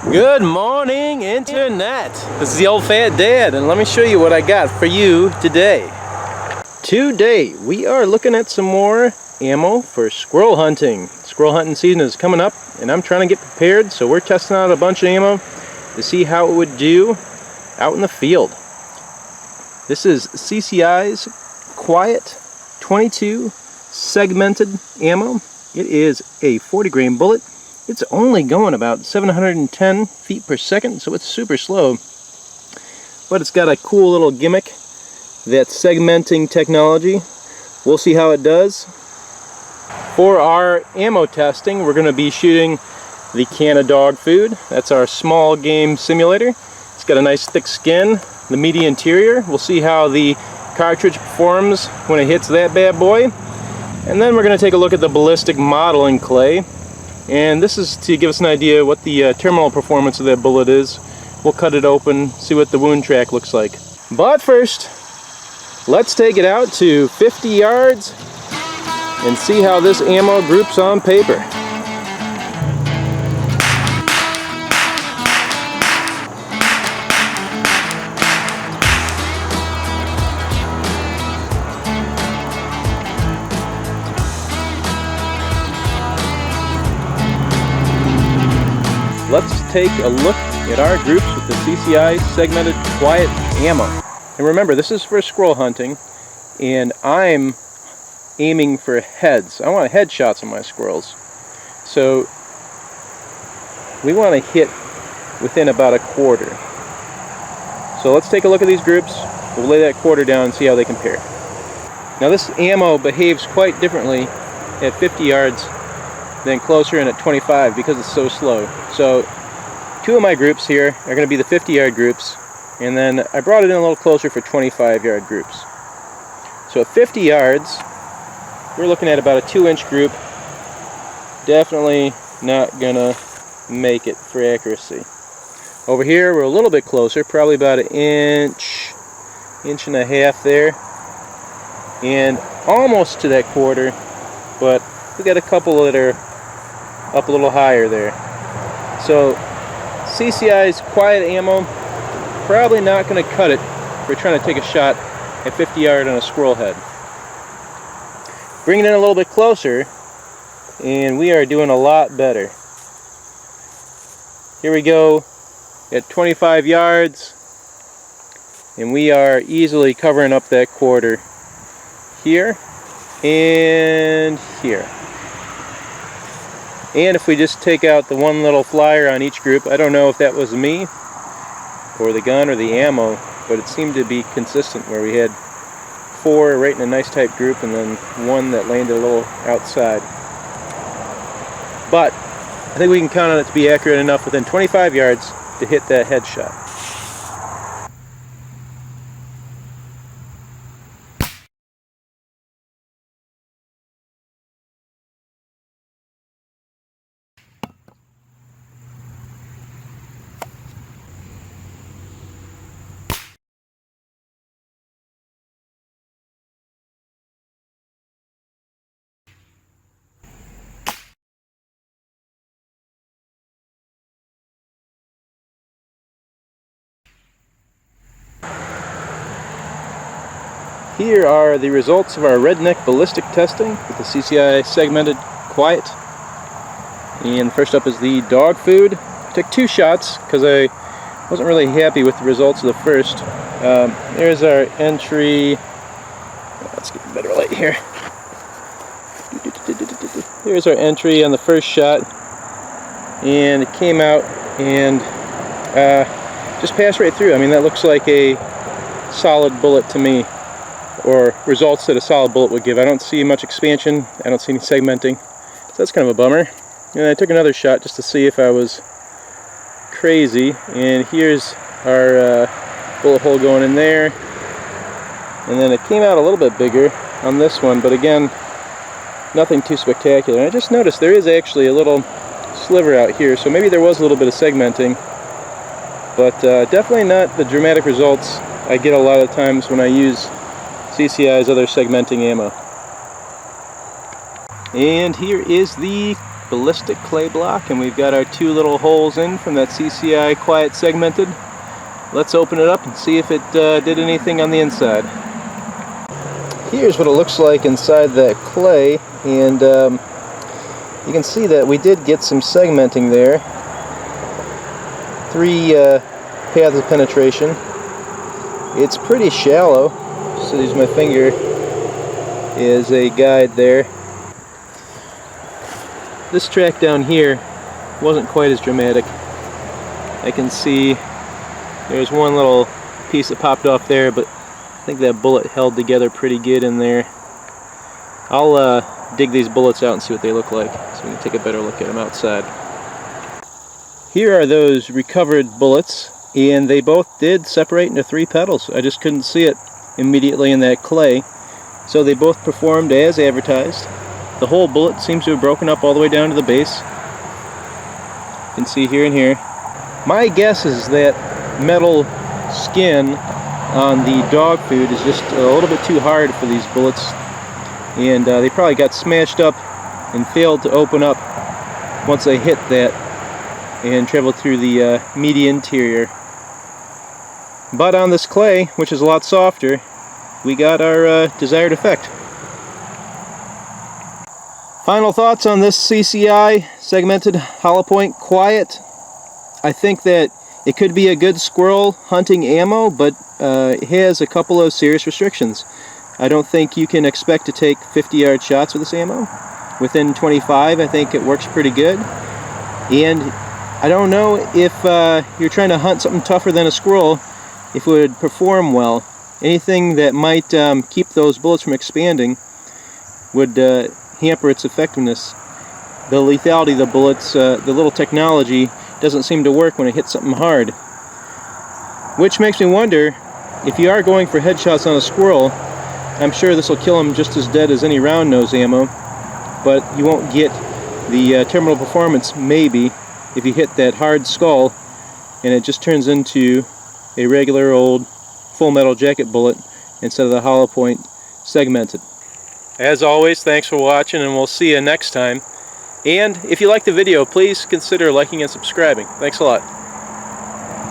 Good morning, Internet. This is the old fat dad, and let me show you what I got for you today. Today, we are looking at some more ammo for squirrel hunting. Squirrel hunting season is coming up, and I'm trying to get prepared, so we're testing out a bunch of ammo to see how it would do out in the field. This is CCI's Quiet 22 segmented ammo. It is a 40 grain bullet. It's only going about 710 feet per second, so it's super slow. But it's got a cool little gimmick, that segmenting technology. We'll see how it does. For our ammo testing, we're going to be shooting the can of dog food. That's our small game simulator. It's got a nice thick skin, the meaty interior. We'll see how the cartridge performs when it hits that bad boy. And then we're going to take a look at the ballistic modeling clay. And this is to give us an idea what the terminal performance of that bullet is. We'll cut it open, see what the wound track looks like. But first, let's take it out to 50 yards and see how this ammo groups on paper. Let's take a look at our groups with the CCI Segmented Quiet Ammo. And remember, this is for squirrel hunting, and I'm aiming for heads. I want headshots on my squirrels. So we want to hit within about a quarter. So let's take a look at these groups. We'll lay that quarter down and see how they compare. Now this ammo behaves quite differently at 50 yards than closer in at 25 because it's so slow. So two of my groups here are going to be the 50-yard groups, and then I brought it in a little closer for 25-yard groups. So at 50 yards, we're looking at about a 2-inch group. Definitely not gonna make it for accuracy. Over here, we're a little bit closer, probably about an inch and a half there, and almost to that quarter, but we got a couple that are up a little higher there. So CCI's Quiet ammo, probably not going to cut it if we're trying to take a shot at 50 yard on a squirrel head. Bring it in a little bit closer, and we are doing a lot better. Here we go at 25 yards, and we are easily covering up that quarter here and here. And if we just take out the one little flyer on each group, I don't know if that was me or the gun or the ammo, but it seemed to be consistent where we had 4 right in a nice tight group and then 1 that landed a little outside. But I think we can count on it to be accurate enough within 25 yards to hit that headshot. Here are the results of our redneck ballistic testing with the CCI Segmented Quiet. And first up is the dog food. I took 2 shots because I wasn't really happy with the results of the first. There's our entry. Let's get a better light here. Here's our entry on the first shot, and it came out and just passed right through. I mean, that looks like a solid bullet to me, or results that a solid bullet would give. I don't see much expansion, I don't see any segmenting, so that's kind of a bummer. And I took another shot just to see if I was crazy, and here's our bullet hole going in there, and then it came out a little bit bigger on this one, but again, nothing too spectacular. And I just noticed there is actually a little sliver out here, so maybe there was a little bit of segmenting, but definitely not the dramatic results I get a lot of times when I use CCI's other segmenting ammo. And here is the ballistic clay block, and we've got our 2 little holes in from that CCI Quiet Segmented. Let's open it up and see if it did anything on the inside. Here's what it looks like inside that clay, and you can see that we did get some segmenting there. 3 paths of penetration. It's pretty shallow, so use my finger as a guide there. This track down here wasn't quite as dramatic. I can see there's one little piece that popped off there, but I think that bullet held together pretty good in there. I'll dig these bullets out and see what they look like, so we can take a better look at them outside. Here are those recovered bullets, and they both did separate into 3 petals. I just couldn't see it immediately in that clay, so they both performed as advertised. The whole bullet seems to have broken up all the way down to the base. You can see here and here. My guess is that metal skin on the dog food is just a little bit too hard for these bullets, and they probably got smashed up and failed to open up once they hit that and traveled through the meaty interior. But on this clay, which is a lot softer, we got our desired effect. Final thoughts on this CCI Segmented Hollowpoint Quiet. I think that it could be a good squirrel hunting ammo, but it has a couple of serious restrictions. I don't think you can expect to take 50-yard shots with this ammo. Within 25, I think it works pretty good. And I don't know if you're trying to hunt something tougher than a squirrel, if it would perform well. Anything that might keep those bullets from expanding would hamper its effectiveness. The lethality of the bullets, the little technology, doesn't seem to work when it hits something hard. Which makes me wonder, if you are going for headshots on a squirrel, I'm sure this will kill him just as dead as any round nose ammo, but you won't get the terminal performance, maybe, if you hit that hard skull and it just turns into a regular old full metal jacket bullet instead of the hollow point segmented. As always, thanks for watching, and we'll see you next time. And if you like the video, please consider liking and subscribing. Thanks a lot.